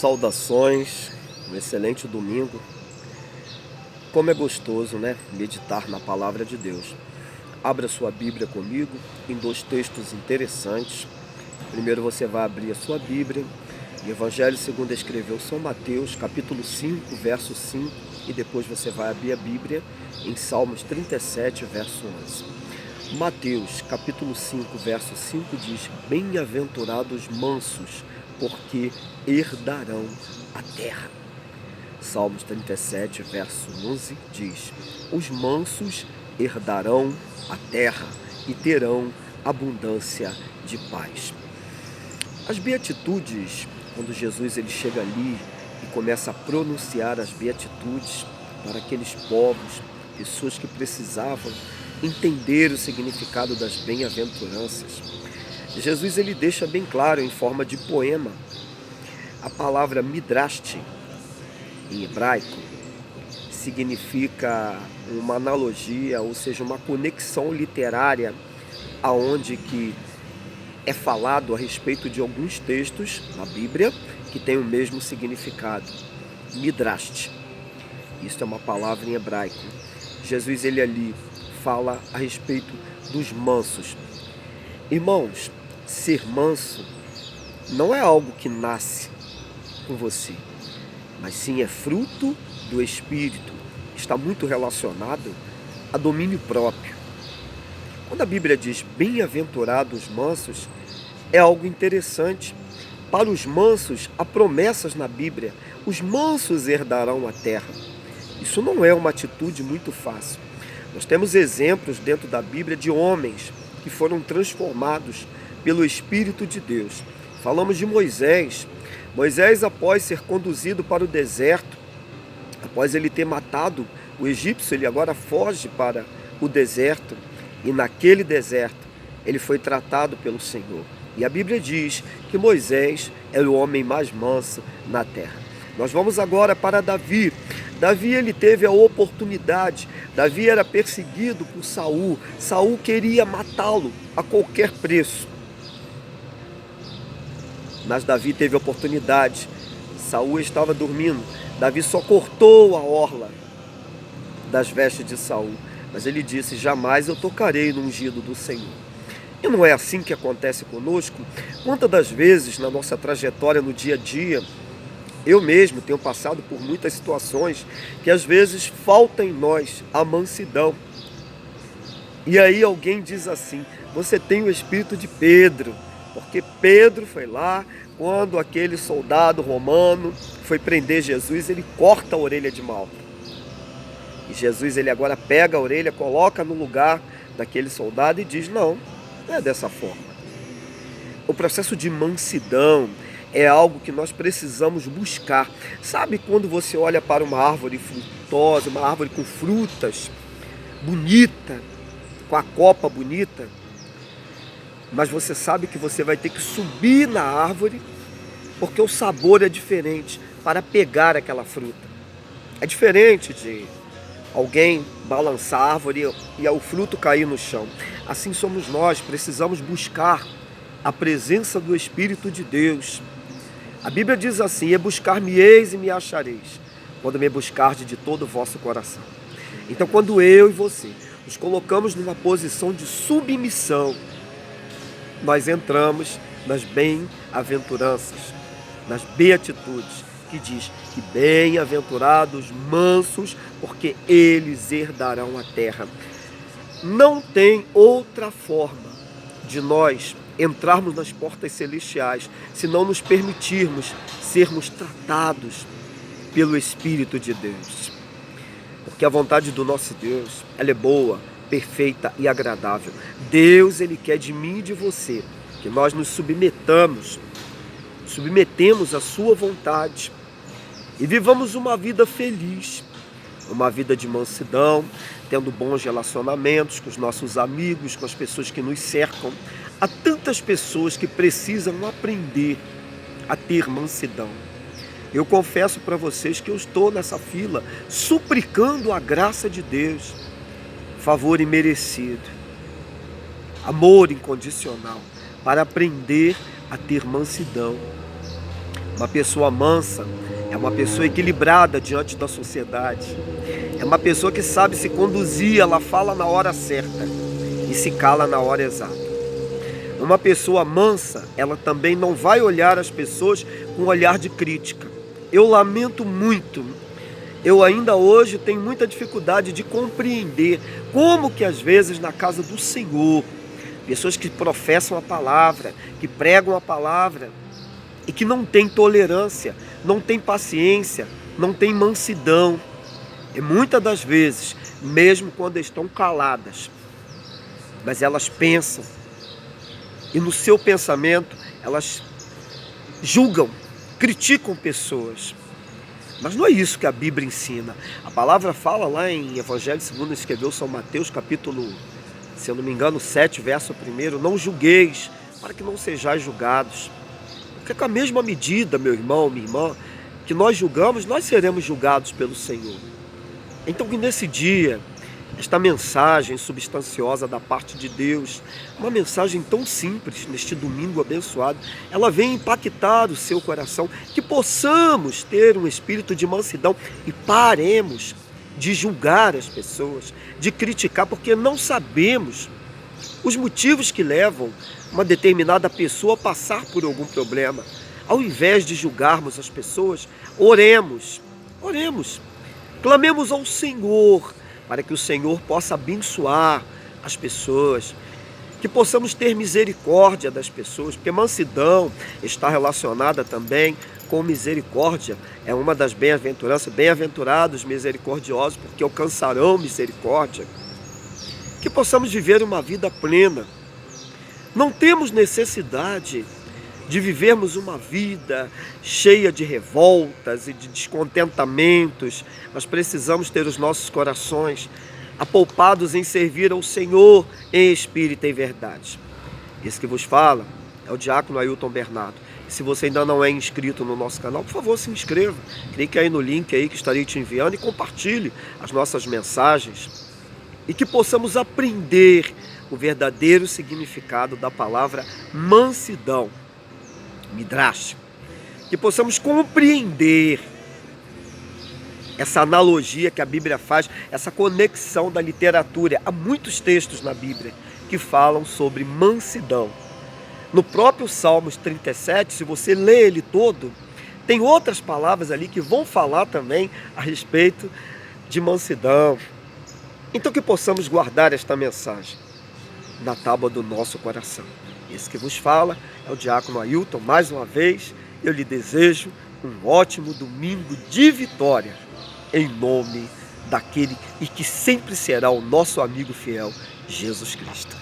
Saudações, um excelente domingo. Como é gostoso, né? Meditar na palavra de Deus. Abra sua Bíblia comigo em dois textos interessantes. Primeiro você vai abrir a sua Bíblia em Evangelho segundo escreveu São Mateus, capítulo 5, verso 5, e depois você vai abrir a Bíblia em Salmos 37, verso 11. Mateus, capítulo 5, verso 5 diz: Bem-aventurados mansos, porque herdarão a terra. Salmos 37, verso 11 diz: Os mansos herdarão a terra e terão abundância de paz. As beatitudes, quando Jesus ele chega ali e começa a pronunciar as beatitudes para aqueles povos, pessoas que precisavam entender o significado das bem-aventuranças, Jesus ele deixa bem claro em forma de poema. A palavra midraste, em hebraico, significa uma analogia, ou seja, uma conexão literária, aonde que é falado a respeito de alguns textos na Bíblia que tem o mesmo significado. Midraste. Isso é uma palavra em hebraico. Jesus ele ali fala a respeito dos mansos. Irmãos, ser manso não é algo que nasce com você, mas sim é fruto do Espírito. Está muito relacionado a domínio próprio. Quando a Bíblia diz bem-aventurados mansos, é algo interessante. Para os mansos, há promessas na Bíblia. Os mansos herdarão a terra. Isso não é uma atitude muito fácil. Nós temos exemplos dentro da Bíblia de homens que foram transformados pelo Espírito de Deus. Falamos de Moisés. Moisés, após ser conduzido para o deserto, após ele ter matado o egípcio, ele agora foge para o deserto. E naquele deserto, ele foi tratado pelo Senhor. E a Bíblia diz que Moisés era o homem mais manso na terra. Nós vamos agora para Davi. Davi ele teve a oportunidade. Davi era perseguido por Saul. Saul queria matá-lo a qualquer preço. Mas Davi teve a oportunidade. Saul estava dormindo. Davi só cortou a orla das vestes de Saul. Mas ele disse: jamais eu tocarei no ungido do Senhor. E não é assim que acontece conosco? Quantas das vezes na nossa trajetória no dia a dia, eu mesmo tenho passado por muitas situações que às vezes falta em nós a mansidão. E aí alguém diz assim: você tem o espírito de Pedro, porque Pedro foi lá, quando aquele soldado romano foi prender Jesus, ele corta a orelha de Malta. E Jesus ele agora pega a orelha, coloca no lugar daquele soldado e diz: não é dessa forma. O processo de mansidão é algo que nós precisamos buscar. Sabe quando você olha para uma árvore frutosa, uma árvore com frutas bonita, com a copa bonita, mas você sabe que você vai ter que subir na árvore porque o sabor é diferente para pegar aquela fruta. É diferente de alguém balançar a árvore e o fruto cair no chão. Assim somos nós, precisamos buscar a presença do Espírito de Deus. A Bíblia diz assim: e buscar-me-eis e me achareis, quando me buscardes de todo o vosso coração. Então, quando eu e você nos colocamos numa posição de submissão, nós entramos nas bem-aventuranças, nas beatitudes, que diz que bem-aventurados mansos, porque eles herdarão a terra. Não tem outra forma de nós entrarmos nas portas celestiais se não nos permitirmos sermos tratados pelo Espírito de Deus. Porque a vontade do nosso Deus, ela é boa, perfeita e agradável. Deus, ele quer de mim e de você que nós nos submetemos à sua vontade e vivamos uma vida feliz, uma vida de mansidão, tendo bons relacionamentos com os nossos amigos, com as pessoas que nos cercam. Há tantas pessoas que precisam aprender a ter mansidão. Eu confesso para vocês que eu estou nessa fila, suplicando a graça de Deus, favor imerecido, amor incondicional, para aprender a ter mansidão. Uma pessoa mansa é uma pessoa equilibrada diante da sociedade. É uma pessoa que sabe se conduzir, ela fala na hora certa e se cala na hora exata. Uma pessoa mansa, ela também não vai olhar as pessoas com um olhar de crítica. Eu lamento muito, eu ainda hoje tenho muita dificuldade de compreender como que às vezes na casa do Senhor, pessoas que professam a palavra, que pregam a palavra e que não têm tolerância, não têm paciência, não têm mansidão. E muitas das vezes, mesmo quando estão caladas, mas elas pensam, e no seu pensamento elas julgam, criticam pessoas. Mas não é isso que a Bíblia ensina. A palavra fala lá em Evangelho segundo escreveu São Mateus, capítulo, se eu não me engano, 7, verso 1, não julgueis, para que não sejais julgados. Porque com a mesma medida, meu irmão, minha irmã, que nós julgamos, nós seremos julgados pelo Senhor. Então que nesse dia, esta mensagem substanciosa da parte de Deus, uma mensagem tão simples, neste domingo abençoado, ela vem impactar o seu coração, que possamos ter um espírito de mansidão e paremos de julgar as pessoas, de criticar, porque não sabemos os motivos que levam uma determinada pessoa a passar por algum problema. Ao invés de julgarmos as pessoas, oremos, clamemos ao Senhor, para que o Senhor possa abençoar as pessoas, que possamos ter misericórdia das pessoas, porque mansidão está relacionada também com misericórdia, é uma das bem-aventuranças, bem-aventurados misericordiosos, porque alcançarão misericórdia. Que possamos viver uma vida plena. Não temos necessidade de vivermos uma vida cheia de revoltas e de descontentamentos, mas precisamos ter os nossos corações apoupados em servir ao Senhor em espírito e em verdade. Esse que vos fala é o diácono Ailton Bernardo. E se você ainda não é inscrito no nosso canal, por favor, se inscreva. Clique aí no link aí que estarei te enviando e compartilhe as nossas mensagens. E que possamos aprender o verdadeiro significado da palavra mansidão, midrash. Que possamos compreender essa analogia que a Bíblia faz, essa conexão da literatura. Há muitos textos na Bíblia que falam sobre mansidão. No próprio Salmos 37, se você lê ele todo, tem outras palavras ali que vão falar também a respeito de mansidão. Então que possamos guardar esta mensagem na tábua do nosso coração. Esse que vos fala é o diácono Ailton. Mais uma vez, eu lhe desejo um ótimo domingo de vitória, em nome daquele e que sempre será o nosso amigo fiel, Jesus Cristo.